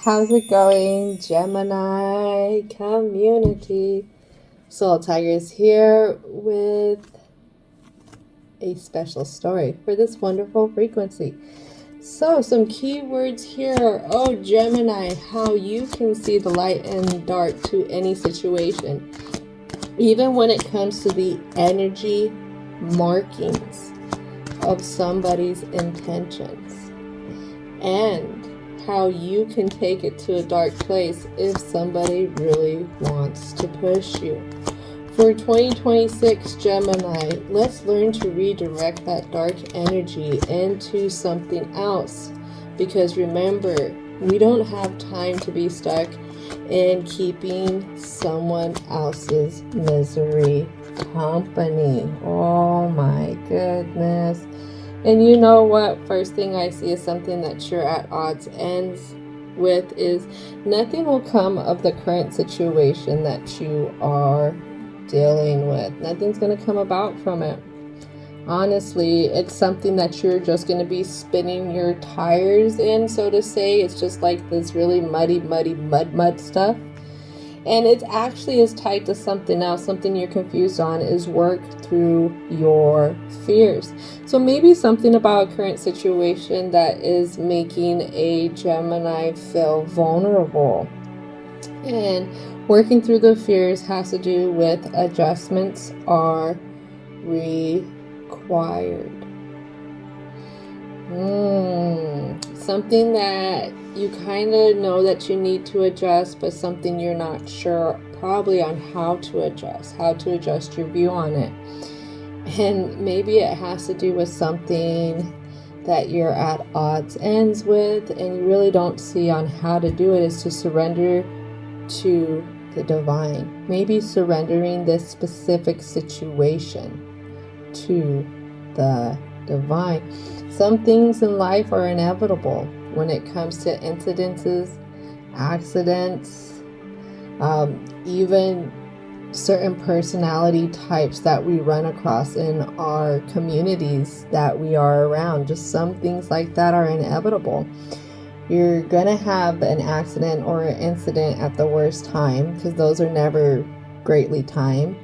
How's it going, Gemini community? Soul Tigers here with a special story for this wonderful frequency. So, some key words here. Oh, Gemini, how you can see the light and dark to any situation, even when it comes to the energy markings of somebody's intentions, and how you can take it to a dark place if somebody really wants to push you. For 2026 Gemini, let's learn to redirect that dark energy into something else, because remember, we don't have time to be stuck in keeping someone else's misery company. Oh my goodness. And you know what? First thing I see is something that you're at odds ends with is nothing will come of the current situation that you are dealing with. Nothing's going to come about from it. Honestly, it's something that you're just going to be spinning your tires in, so to say. It's just like this really muddy mud stuff. And it actually is tied to something else. Something you're confused on is work through your fears. So maybe something about a current situation that is making a Gemini feel vulnerable. And working through the fears has to do with adjustments are required. Something that you kind of know that you need to adjust, but something you're not sure probably on how to adjust your view on it. And maybe it has to do with something that you're at odds ends with, and you really don't see on how to do it, is to surrender to the divine. Maybe surrendering this specific situation to the divine. Some things in life are inevitable when it comes to incidences, accidents, even certain personality types that we run across in our communities that we are around. Just some things like that are inevitable. You're gonna have an accident or an incident at the worst time, because those are never greatly timed.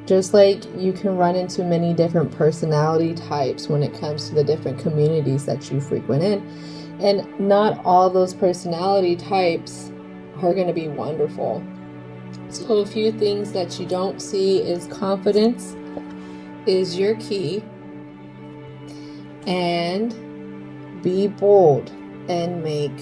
Just like you can run into many different personality types when it comes to the different communities that you frequent in. And not all those personality types are going to be wonderful. So a few things that you don't see is confidence is your key. And be bold and make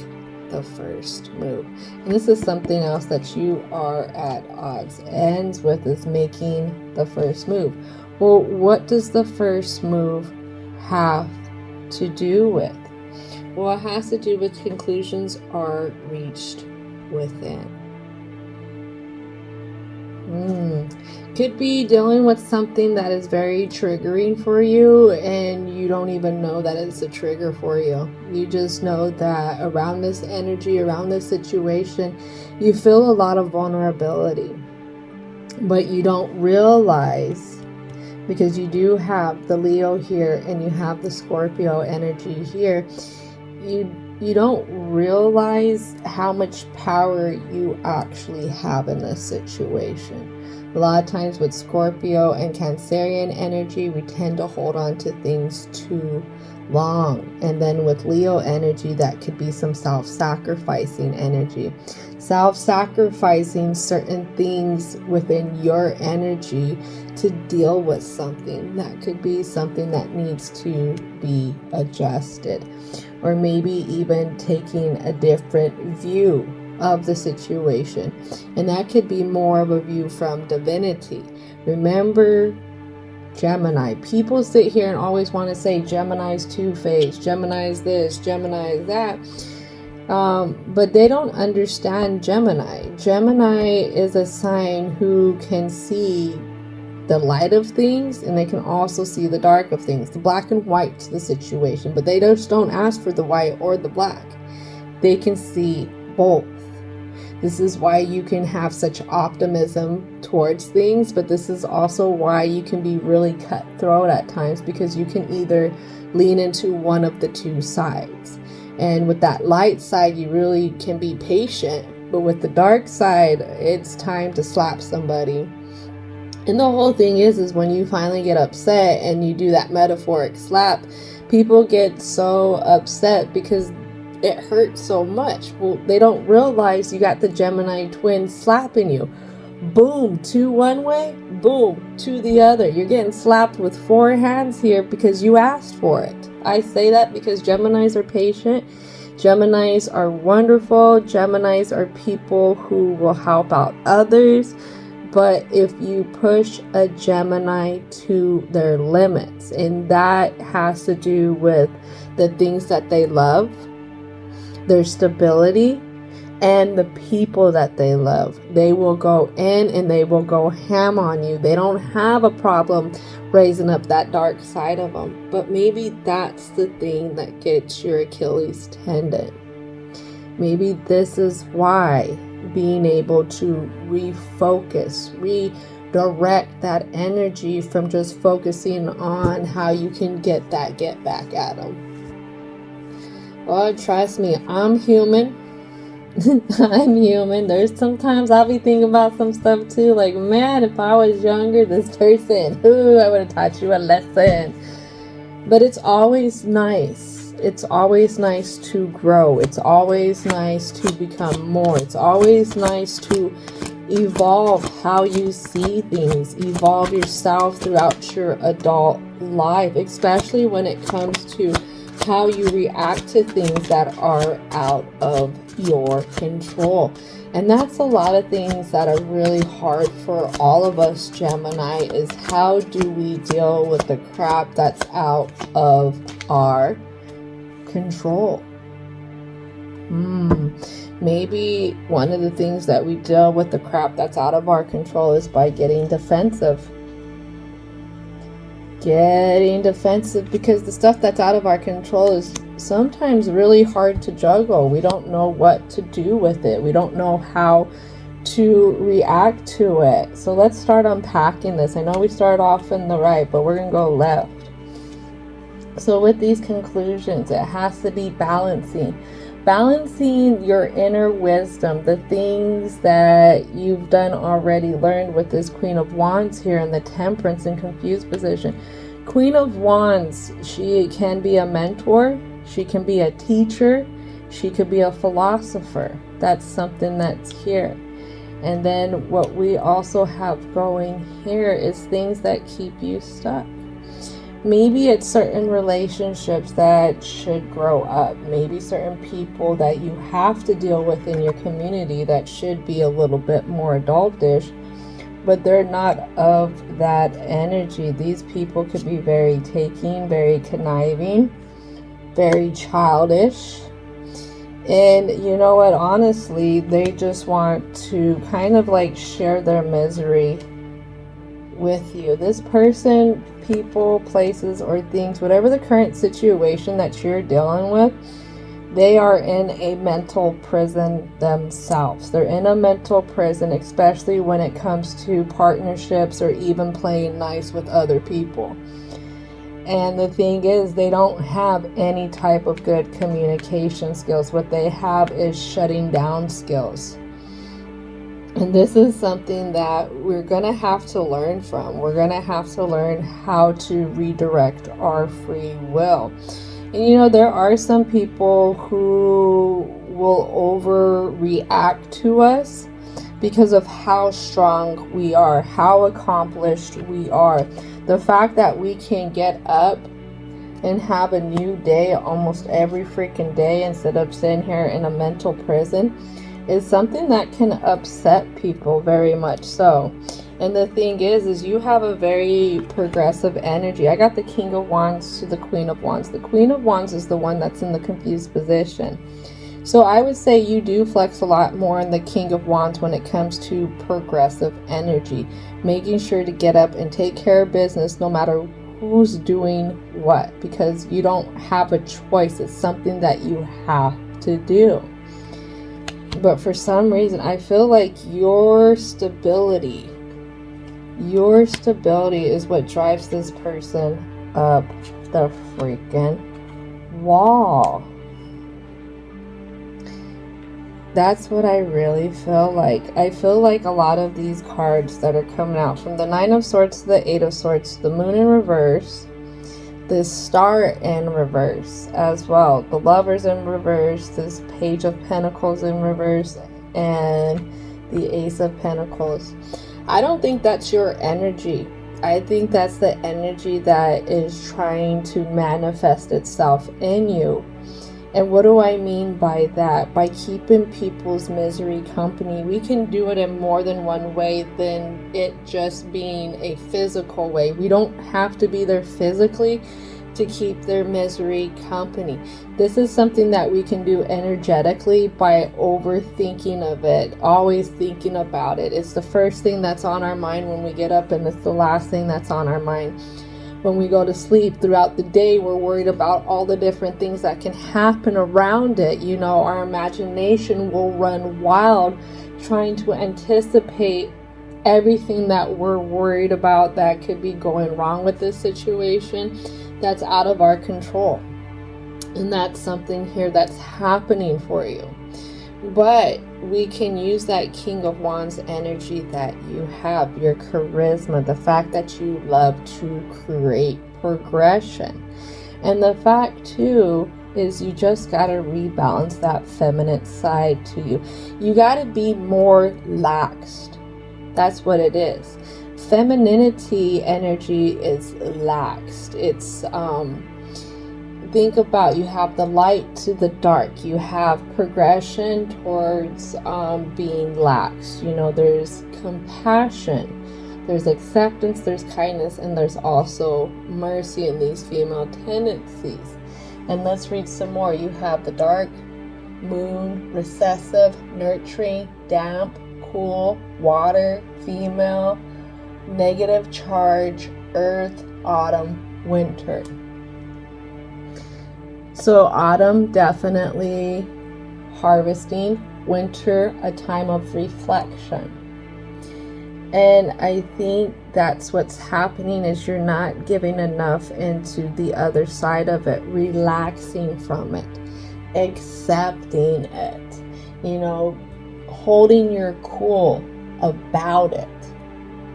the first move. And this is something else that you are at odds ends with, is making the first move. Well, what does the first move have to do with? Well, it has to do with conclusions are reached within. Could be dealing with something that is very triggering for you, and you don't even know that it's a trigger for you. You just know that around this energy, around this situation, you feel a lot of vulnerability, but you don't realize, because you do have the Leo here and you have the Scorpio energy here, you don't realize how much power you actually have in this situation. A lot of times with Scorpio and Cancerian energy, we tend to hold on to things too long. And then with Leo energy, that could be some self-sacrificing energy. Self-sacrificing certain things within your energy to deal with something. That could be something that needs to be adjusted. Or maybe even taking a different view of the situation. And that could be more of a view from divinity. Remember, Gemini, people sit here and always want to say Gemini's two-faced, Gemini's this, Gemini's that. But they don't understand Gemini. Gemini is a sign who can see the light of things, and they can also see the dark of things, the black and white to the situation, but they just don't ask for the white or the black. They can see both. This is why you can have such optimism towards things, but this is also why you can be really cutthroat at times, because you can either lean into one of the two sides. And with that light side, you really can be patient. But with the dark side, it's time to slap somebody. And the whole thing is when you finally get upset and you do that metaphoric slap, people get so upset because it hurts so much. Well, they don't realize you got the Gemini twin slapping you. Boom, to one way, boom, to the other. You're getting slapped with 4 hands here because you asked for it. I say that because Geminis are patient. Geminis are wonderful. Geminis are people who will help out others. But if you push a Gemini to their limits, and that has to do with the things that they love, their stability, and the people that they love, they will go in and they will go ham on you. They don't have a problem raising up that dark side of them. But maybe that's the thing that gets your Achilles tendon. Maybe this is why being able to refocus, redirect that energy from just focusing on how you can get back at them. Oh, trust me, I'm human. I'm human. There's sometimes I'll be thinking about some stuff too, like, man, if I was younger, this person, I would have taught you a lesson. But it's always nice. It's always nice to grow. It's always nice to become more. It's always nice to evolve how you see things. Evolve yourself throughout your adult life, especially when it comes to how you react to things that are out of your control. And that's a lot of things that are really hard for all of us Gemini, is how do we deal with the crap that's out of our control. Maybe one of the things that we deal with the crap that's out of our control is by getting defensive. Because the stuff that's out of our control is sometimes really hard to juggle. We don't know what to do with it. We don't know how to react to it. So let's start unpacking this. I know we started off in the right, but we're going to go left. So with these conclusions, it has to be balancing your inner wisdom, the things that you've done already, learned with this Queen of Wands here in the Temperance and Confused position. Queen of Wands, she can be a mentor, she can be a teacher, she could be a philosopher. That's something that's here. And then what we also have going here is things that keep you stuck. Maybe it's certain relationships that should grow up. Maybe certain people that you have to deal with in your community that should be a little bit more adultish, but they're not of that energy. These people could be very taking, very conniving, very childish. And you know what? Honestly, they just want to kind of like share their misery with you. This person, people, places, or things, whatever the current situation that you're dealing with, they are in a mental prison themselves. They're in a mental prison, especially when it comes to partnerships or even playing nice with other people. And the thing is, they don't have any type of good communication skills. What they have is shutting down skills. And this is something that we're going to have to learn from. We're going to have to learn how to redirect our free will. And you know, there are some people who will overreact to us because of how strong we are, how accomplished we are. The fact that we can get up and have a new day almost every freaking day instead of sitting here in a mental prison is something that can upset people very much so. And the thing is you have a very progressive energy. I got the King of Wands to the Queen of Wands. The Queen of Wands is the one that's in the confused position. So I would say you do flex a lot more in the King of Wands when it comes to progressive energy, making sure to get up and take care of business no matter who's doing what, because you don't have a choice. It's something that you have to do. But for some reason, I feel like your stability is what drives this person up the freaking wall. That's what I really feel like. I feel like a lot of these cards that are coming out, from the Nine of Swords to the Eight of Swords, the Moon in reverse, this Star in reverse as well, the Lovers in reverse, this Page of Pentacles in reverse, and the Ace of Pentacles. I don't think that's your energy. I think that's the energy that is trying to manifest itself in you. And what do I mean by that? By keeping people's misery company. We can do it in more than one way than it just being a physical way. We don't have to be there physically to keep their misery company. This is something that we can do energetically by overthinking of it, always thinking about it. It's the first thing that's on our mind when we get up, and it's the last thing that's on our mind when we go to sleep. Throughout the day, we're worried about all the different things that can happen around it. You know, our imagination will run wild trying to anticipate everything that we're worried about that could be going wrong with this situation that's out of our control. And that's something here that's happening for you. But we can use that King of Wands energy that you have, your charisma, the fact that you love to create progression. And the fact too is you just got to rebalance that feminine side to you. You got to be more laxed. That's what it is. Femininity energy is laxed. It's think about, you have the light to the dark, you have progression towards being lax. You know, there's compassion, there's acceptance, there's kindness, and there's also mercy in these female tendencies. And let's read some more. You have the dark moon, recessive, nurturing, damp, cool, water, female, negative charge, earth, autumn, winter. So autumn, definitely harvesting. Winter, a time of reflection. And I think that's what's happening, is you're not giving enough into the other side of it, relaxing from it, accepting it, you know, holding your cool about it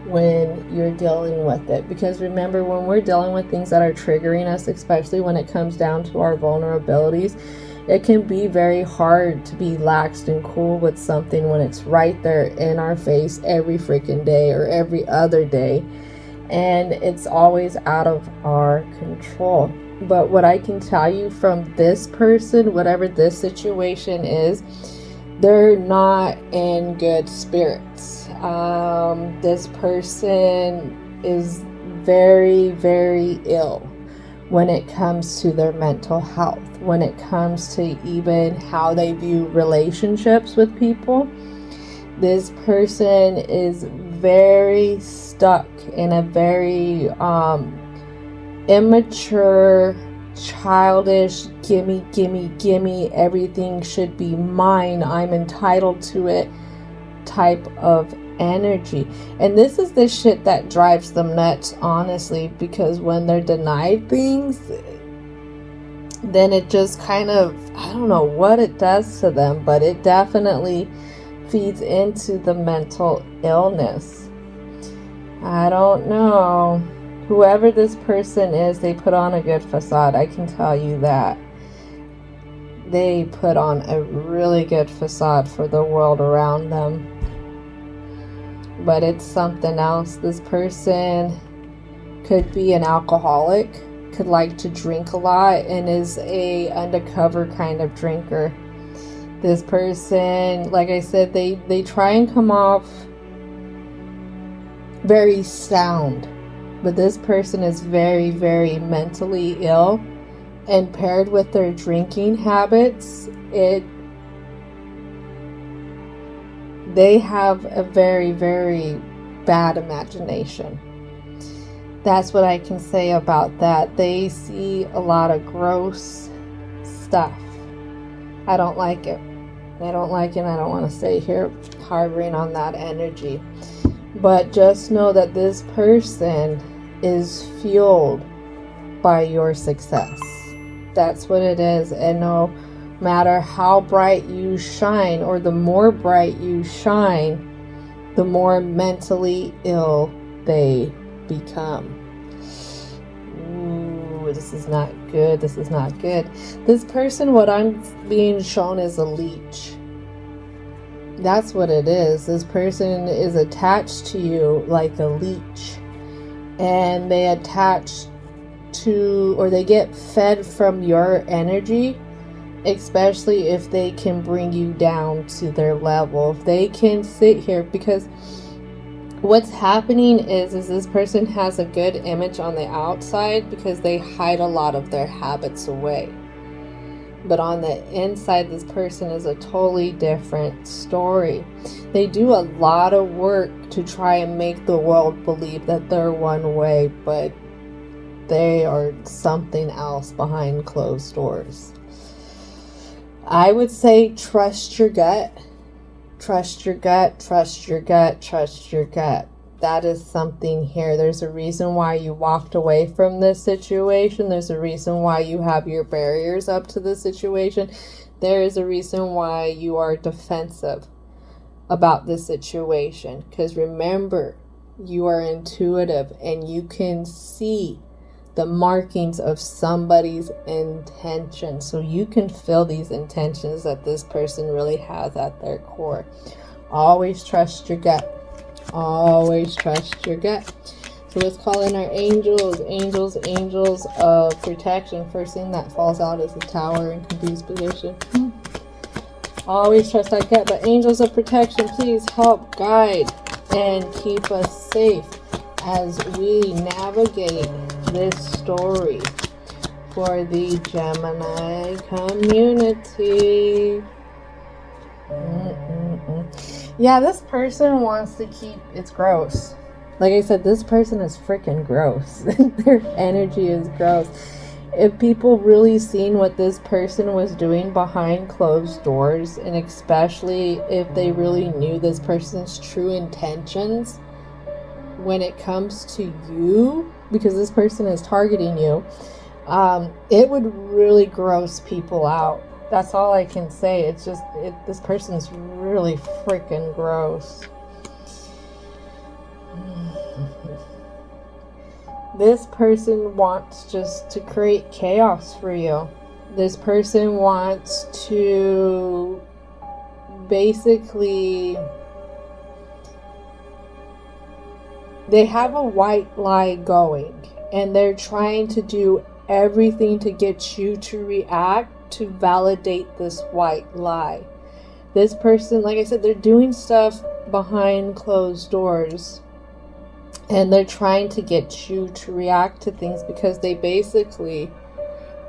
when you're dealing with it. Because remember, when we're dealing with things that are triggering us, especially when it comes down to our vulnerabilities, it can be very hard to be laxed and cool with something when it's right there in our face every freaking day or every other day, and it's always out of our control. But what I can tell you from this person, whatever this situation is, they're not in good spirits. This person is very, very ill when it comes to their mental health, when it comes to even how they view relationships with people. This person is very stuck in a very immature, childish, gimme, everything should be mine, I'm entitled to it type of energy. And this is the shit that drives them nuts, honestly, because when they're denied things, then it just kind of, I don't know what it does to them, but it definitely feeds into the mental illness. I don't know. Whoever this person is, they put on a good facade, I can tell you that. They put on a really good facade for the world around them. But it's something else. This person could be an alcoholic, could like to drink a lot, and is a undercover kind of drinker. This person, like I said, they try and come off very sound, but this person is very, very mentally ill, and paired with their drinking habits, they have a very, very bad imagination. That's what I can say about that. They see a lot of gross stuff. I don't like it. I don't like it. I don't want to stay here harboring on that energy. But just know that this person is fueled by your success. That's what it is. And know matter how bright you shine, or the more bright you shine, the more mentally ill they become. Ooh, this is not good. This is not good. This person, what I'm being shown is a leech. That's what it is. This person is attached to you like a leech. And they attach to, or they get fed from your energy, especially if they can bring you down to their level. If they can sit here, because what's happening is this person has a good image on the outside because they hide a lot of their habits away. But on the inside, this person is a totally different story. They do a lot of work to try and make the world believe that they're one way, but they are something else behind closed doors. I would say trust your gut. Trust your gut, trust your gut, trust your gut. That is something here. There's a reason why you walked away from this situation. There's a reason why you have your barriers up to this situation. There is a reason why you are defensive about this situation. Because remember, you are intuitive and you can see the markings of somebody's intention. So you can feel these intentions that this person really has at their core. Always trust your gut. Always trust your gut. So let's call in our angels. Angels of protection. First thing that falls out is the Tower in confused position. Always trust our gut. But angels of protection, please help guide and keep us safe as we navigate this story for the Gemini community. Yeah, this person wants to keep, it's gross. Like I said, this person is freaking gross. Their energy is gross. If people really seen what this person was doing behind closed doors, and especially if they really knew this person's true intentions when it comes to you, because this person is targeting you, it would really gross people out. That's all I can say. It's just, this person's really freaking gross. This person wants just to create chaos for you. This person wants to basically, they have a white lie going and they're trying to do everything to get you to react to validate this white lie. This person, like I said, they're doing stuff behind closed doors and they're trying to get you to react to things because they basically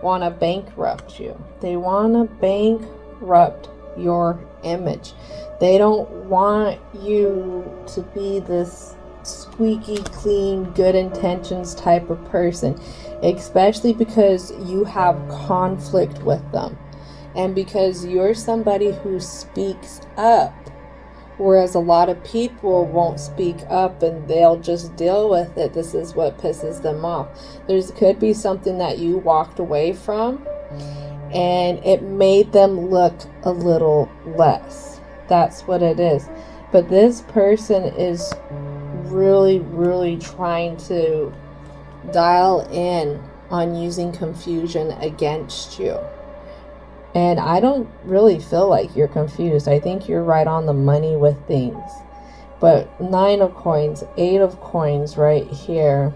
want to bankrupt you. They want to bankrupt your image. They don't want you to be this squeaky clean, good intentions type of person, especially because you have conflict with them and because you're somebody who speaks up, whereas a lot of people won't speak up and they'll just deal with it. This is what pisses them off. There could be something that you walked away from and it made them look a little less. That's what it is. But this person is really trying to dial in on using confusion against you. And I don't really feel like you're confused. I think you're right on the money with things. But 9 of coins, 8 of coins right here,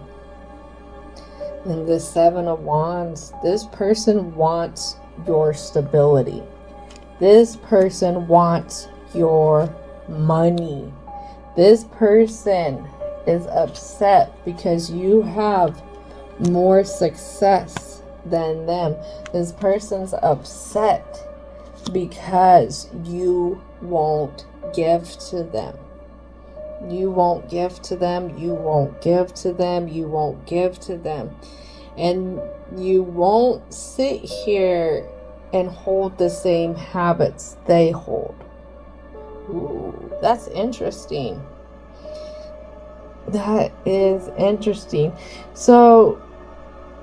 and the 7 of wands. This person wants your stability. This person wants your money. This person is upset because you have more success than them. This person's upset because you won't give to them. You won't give to them. You won't give to them. You won't give to them. And you won't sit here and hold the same habits they hold. Ooh, that's interesting. That is interesting. So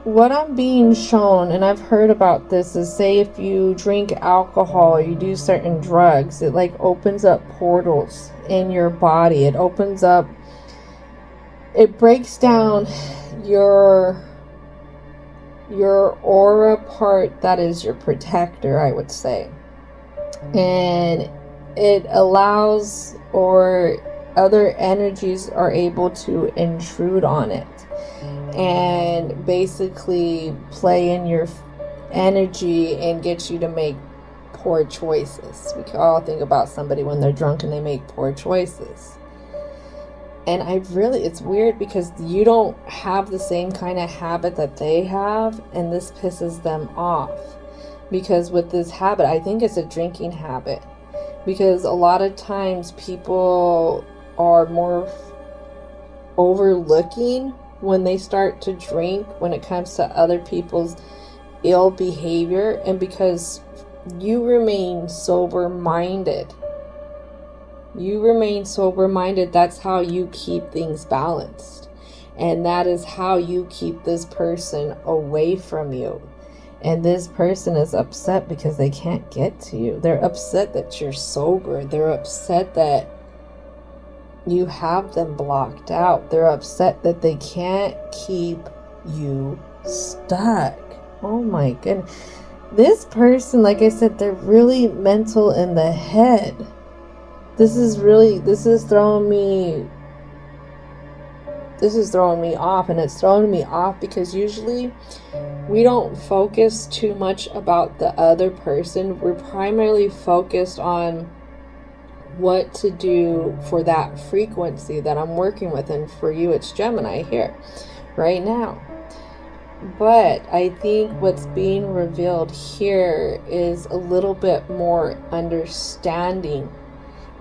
what I'm being shown, and I've heard about this, is say if you drink alcohol or you do certain drugs, it like opens up portals in your body. It opens up, it breaks down your aura part that is your protector, I would say. And it allows, or other energies are able to intrude on it and basically play in your energy and get you to make poor choices. We can all think about somebody when they're drunk and they make poor choices. And it's weird because you don't have the same kind of habit that they have, and this pisses them off. Because with this habit, I think it's a drinking habit. Because a lot of times people are more overlooking when they start to drink when it comes to other people's ill behavior, and because you remain sober-minded. That's how you keep things balanced. And that is how you keep this person away from you. And this person is upset because they can't get to you. They're upset that you're sober. They're upset that you have them blocked out. They're upset that they can't keep you stuck. Oh my goodness. This person, like I said, they're really mental in the head. This is throwing me off, and it's throwing me off because usually we don't focus too much about the other person. We're primarily focused on what to do for that frequency that I'm working with, and for you it's Gemini here right now. But I think what's being revealed here is a little bit more understanding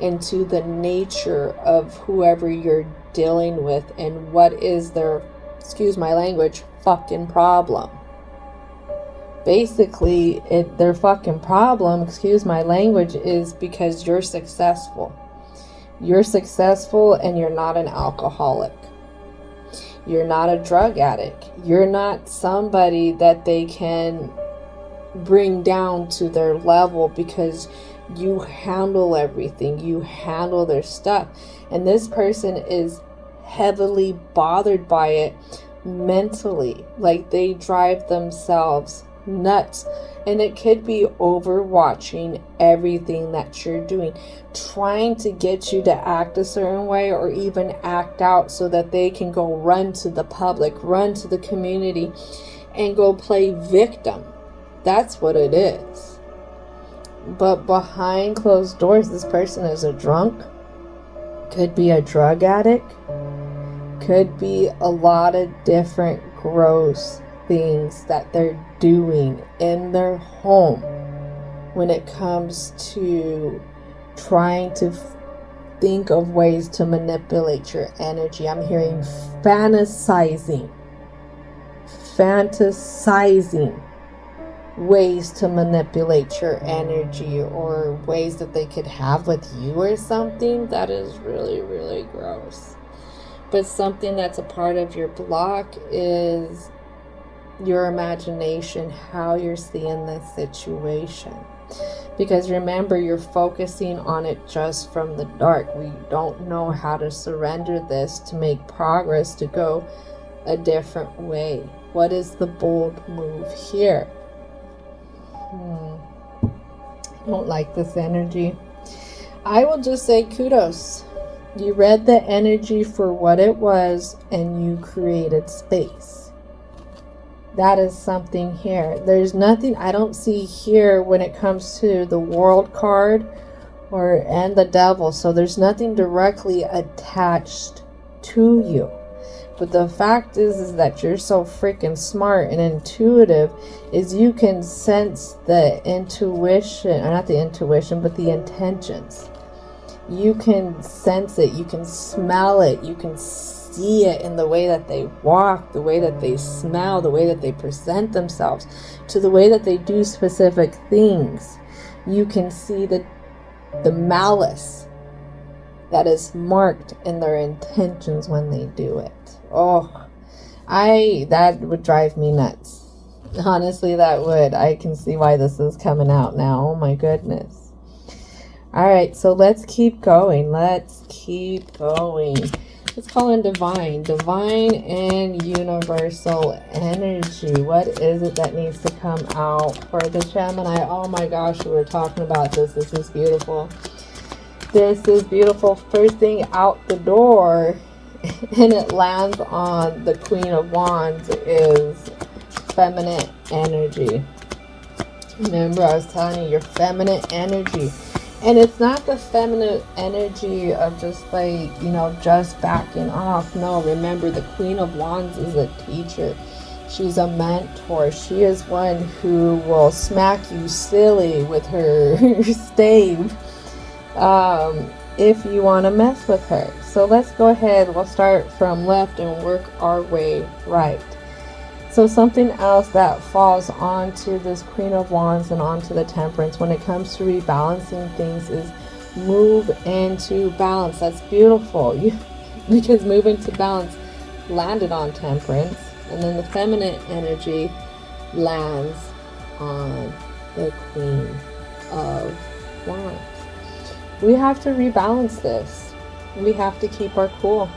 into the nature of whoever you're dealing with and what is their, excuse my language, fucking problem. Basically, their fucking problem, excuse my language, is because you're successful. You're successful and you're not an alcoholic. You're not a drug addict. You're not somebody that they can bring down to their level because you handle everything. You handle their stuff. And this person is heavily bothered by it mentally. Like they drive themselves nuts. And it could be overwatching everything that you're doing, trying to get you to act a certain way or even act out so that they can go run to the public, run to the community, and go play victim. That's what it is. But behind closed doors, this person is a drunk, could be a drug addict, could be a lot of different gross things that they're doing in their home when it comes to trying to think of ways to manipulate your energy. I'm hearing fantasizing ways to manipulate your energy, or ways that they could have with you or something. That is really, really gross. But something that's a part of your block is your imagination, how you're seeing this situation. Because remember, you're focusing on it just from the dark. We don't know how to surrender this to make progress, to go a different way. What is the bold move here? I don't like this energy. I will just say kudos. You read the energy for what it was and you created space. That is something here. There's nothing I don't see here when it comes to the World card and the Devil. So there's nothing directly attached to you. But the fact is that you're so freaking smart and intuitive, is you can sense the intuition, or not the intuition, but the intentions. You can sense it, you can smell it, you can see it in the way that they walk, the way that they smell, the way that they present themselves, to the way that they do specific things. You can see the malice that is marked in their intentions when they do it. Oh, That would drive me nuts. Honestly, that would. I can see why this is coming out now. Oh my goodness. All right, so let's keep going. Let's call in divine and universal energy. What is it that needs to come out for the Gemini? Oh my gosh, we were talking about this. This is beautiful. This is beautiful. First thing out the door, and it lands on the Queen of Wands, is feminine energy. Remember, I was telling you, your feminine energy. And it's not the feminine energy of just like, just backing off. No, remember, the Queen of Wands is a teacher. She's a mentor. She is one who will smack you silly with her stave if you want to mess with her. So let's go ahead. We'll start from left and work our way right. So something else that falls onto this Queen of Wands and onto the Temperance when it comes to rebalancing things is move into balance. That's beautiful. Because move into balance landed on Temperance, and then the feminine energy lands on the Queen of Wands. We have to rebalance this. We have to keep our cool.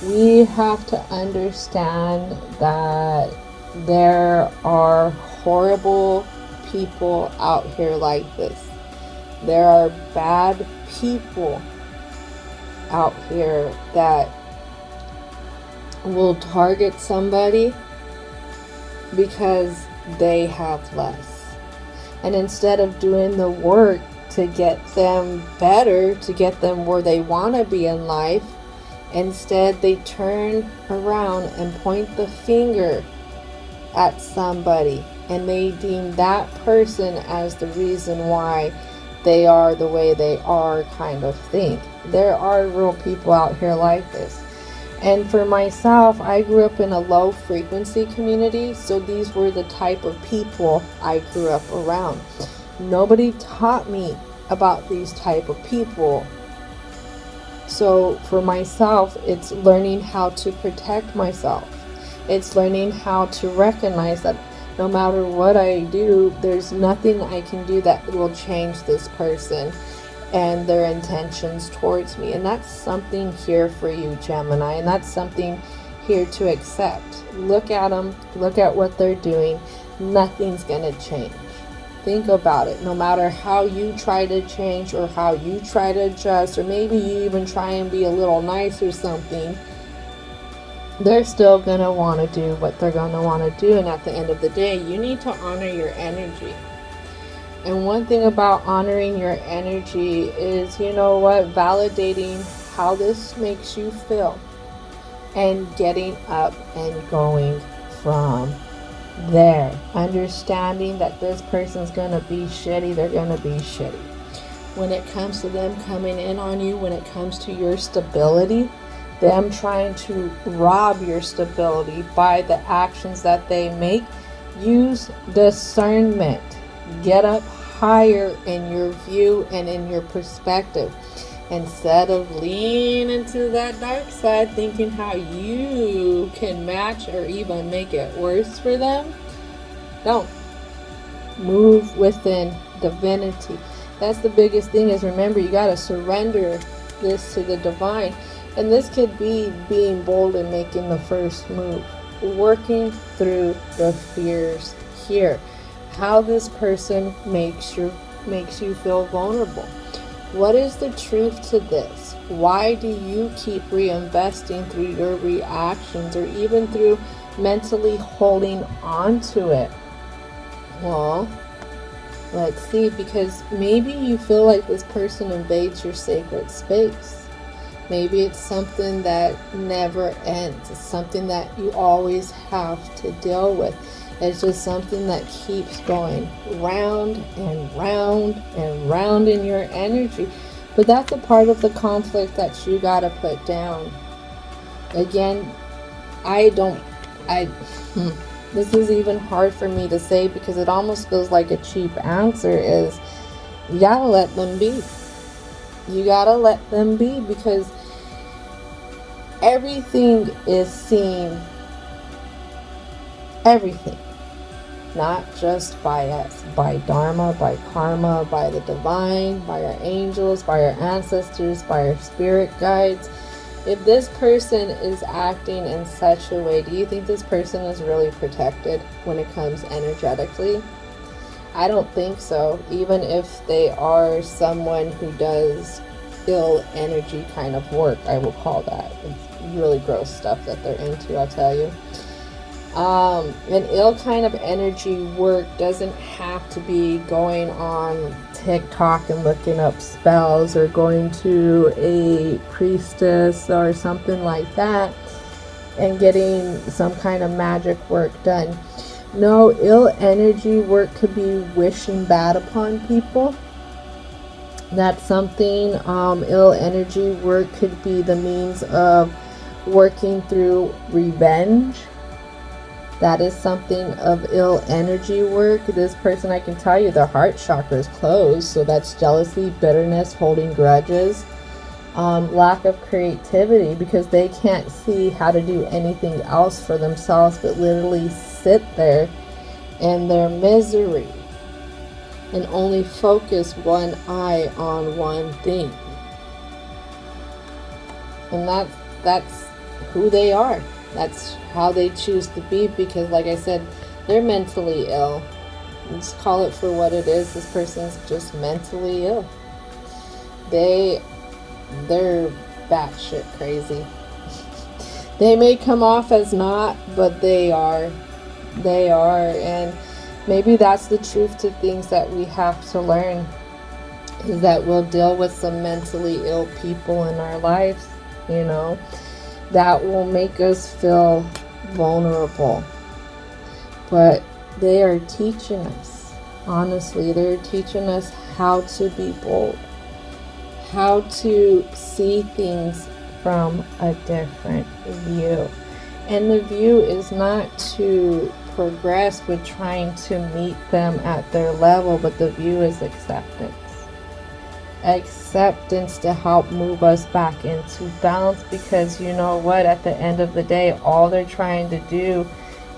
We have to understand that there are horrible people out here like this. There are bad people out here that will target somebody because they have less. And instead of doing the work to get them better, to get them where they want to be in life, instead, they turn around and point the finger at somebody, and they deem that person as the reason why they are the way they are, kind of thing. There are real people out here like this. And for myself, I grew up in a low frequency community, so these were the type of people I grew up around. Nobody taught me about these type of people. So for myself, it's learning how to protect myself. It's learning how to recognize that no matter what I do, there's nothing I can do that will change this person and their intentions towards me. And that's something here for you, Gemini, and that's something here to accept. Look at them, look at what they're doing. Nothing's going to change. Think about it. No matter how you try to change or how you try to adjust, or maybe you even try and be a little nice or something, they're still going to want to do what they're going to want to do. And at the end of the day, you need to honor your energy. And one thing about honoring your energy is, validating how this makes you feel and getting up and going from there. Understanding that this person's gonna be shitty, they're gonna be shitty. When it comes to them coming in on you, when it comes to your stability, them trying to rob your stability by the actions that they make, use discernment. Get up higher in your view and in your perspective. Instead of leaning into that dark side, thinking how you can match or even make it worse for them, don't. Move within divinity. That's the biggest thing, is remember, you got to surrender this to the divine. And this could be being bold and making the first move. Working through the fears here. How this person makes you feel vulnerable. What is the truth to this? Why do you keep reinvesting through your reactions, or even through mentally holding on to it? Well, let's see, because maybe you feel like this person invades your sacred space. Maybe it's something that never ends. It's something that you always have to deal with. It's just something that keeps going round and round and round in your energy. But that's a part of the conflict that you got to put down. Again, this is even hard for me to say, because it almost feels like a cheap answer, is you got to let them be. You got to let them be, because everything is seen everything. Not just by us, by Dharma, by karma, by the divine, by our angels, by our ancestors, by our spirit guides. If this person is acting in such a way, do you think this person is really protected when it comes energetically? I don't think so. Even if they are someone who does ill energy kind of work, I will call that. It's really gross stuff that they're into, I'll tell you. An ill kind of energy work doesn't have to be going on TikTok and looking up spells or going to a priestess or something like that and getting some kind of magic work done. No, ill energy work could be wishing bad upon people. That's something. Ill energy work could be the means of working through revenge. That is something of ill energy work. This person, I can tell you, their heart chakra is closed. So that's jealousy, bitterness, holding grudges, lack of creativity, because they can't see how to do anything else for themselves but literally sit there in their misery and only focus one eye on one thing. And that's who they are. That's how they choose to be, because like I said, they're mentally ill. Let's call it for what it is. This person's just mentally ill. They're batshit crazy. They may come off as not, but they are. And maybe that's the truth to things that we have to learn, is that we'll deal with some mentally ill people in our lives, that will make us feel vulnerable. But they are teaching us, honestly, they're teaching us how to be bold, how to see things from a different view. And the view is not to progress with trying to meet them at their level, but the view is acceptance. Acceptance to help move us back into balance, because you know what, at the end of the day, all they're trying to do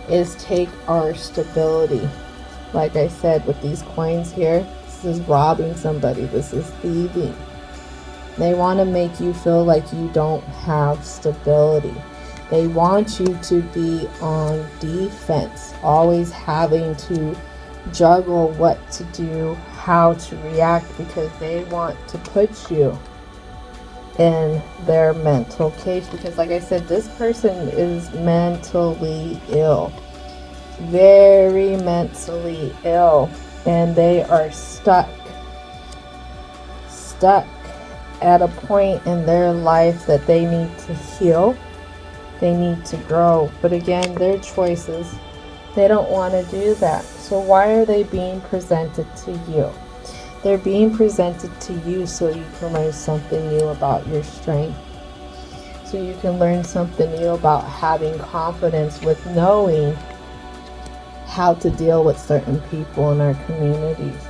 is take our stability. Like I said, with these coins here, this is robbing somebody, this is thieving. They want to make you feel like you don't have stability. They want you to be on defense, always having to juggle what to do, how to react, because they want to put you in their mental cage. Because like I said, this person is mentally ill, very mentally ill, and they are stuck at a point in their life that they need to heal, they need to grow. But again, their choices, they don't want to do that. So why are they being presented to you? They're being presented to you so you can learn something new about your strength. So you can learn something new about having confidence with knowing how to deal with certain people in our communities.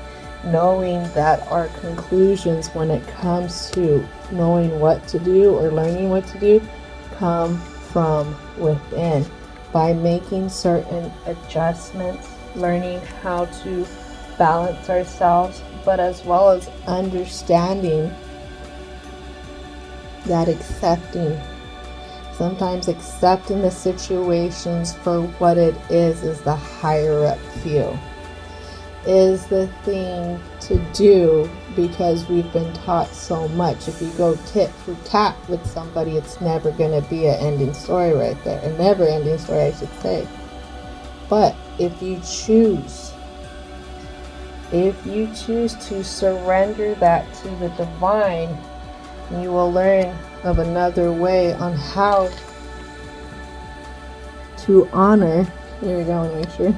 Knowing that our conclusions when it comes to knowing what to do or learning what to do come from within. By making certain adjustments, learning how to balance ourselves, but as well as understanding that sometimes accepting the situations for what it is the higher up view, is the thing to do, because we've been taught so much. If you go tit for tat with somebody, it's never going to be an ending story right there. A never ending story, I should say. But if you choose to surrender that to the divine, you will learn of another way on how to honor. Here we go, and make sure.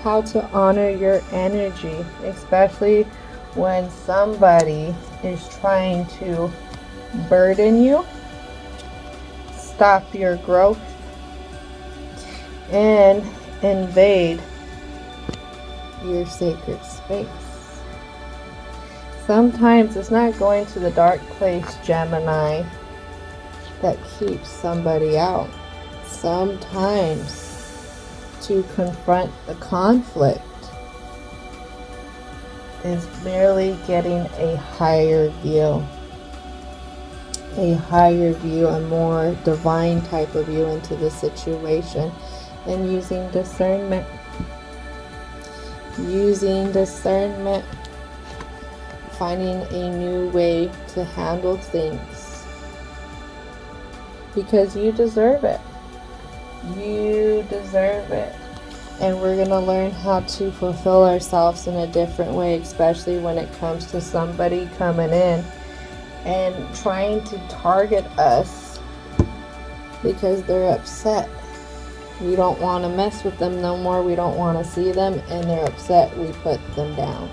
How to honor your energy, especially when somebody is trying to burden you, stop your growth, and invade your sacred space. Sometimes it's not going to the dark place, Gemini, that keeps somebody out. Sometimes to confront the conflict is merely getting a higher view, a more divine type of view into the situation, and using discernment. Finding a new way to handle things, because you deserve it. And we're going to learn how to fulfill ourselves in a different way, especially when it comes to somebody coming in and trying to target us because they're upset. We don't want to mess with them no more. We don't want to see them, and they're upset. We put them down.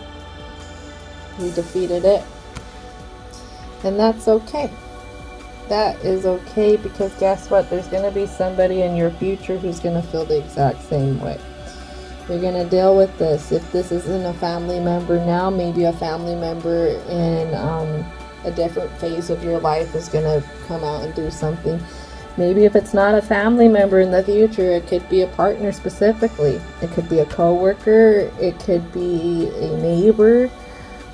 We defeated it. And that's okay. That is okay, because guess what? There's going to be somebody in your future who's going to feel the exact same way. You're going to deal with this. If this isn't a family member now, maybe a family member in a different phase of your life is going to come out and do something. Maybe if it's not a family member in the future, it could be a partner specifically. It could be a coworker. It could be a neighbor.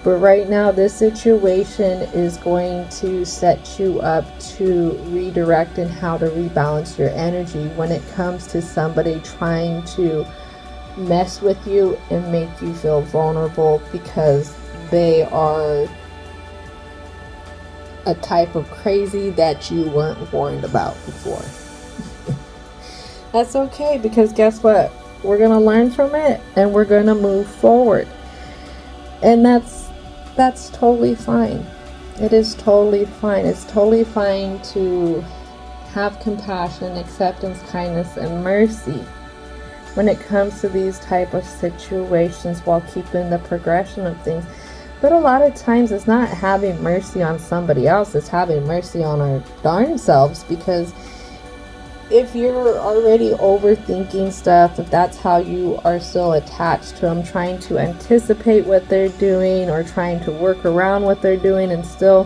But right now, this situation is going to set you up to redirect and how to rebalance your energy when it comes to somebody trying to mess with you and make you feel vulnerable because they are a type of crazy that you weren't warned about before. That's okay, because guess what? We're going to learn from it and we're going to move forward. And that's totally fine. It is totally fine. It's totally fine to have compassion, acceptance, kindness, and mercy when it comes to these type of situations while keeping the progression of things. But a lot of times it's not having mercy on somebody else, it's having mercy on our darn selves, because if you're already overthinking stuff, if that's how you are still attached to them, trying to anticipate what they're doing or trying to work around what they're doing and still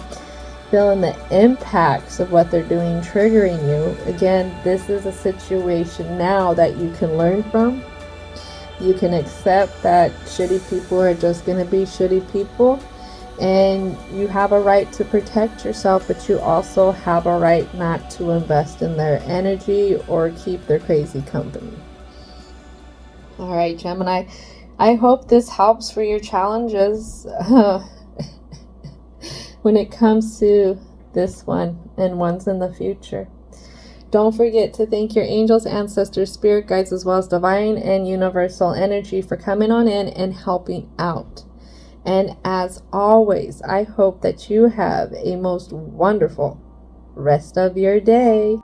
feeling the impacts of what they're doing triggering you, again, this is a situation now that you can learn from. You can accept that shitty people are just going to be shitty people, and you have a right to protect yourself, but you also have a right not to invest in their energy or keep their crazy company. All right, Gemini, I hope this helps for your challenges when it comes to this one and ones in the future. Don't forget to thank your angels, ancestors, spirit guides, as well as divine and universal energy for coming on in and helping out. And as always, I hope that you have a most wonderful rest of your day.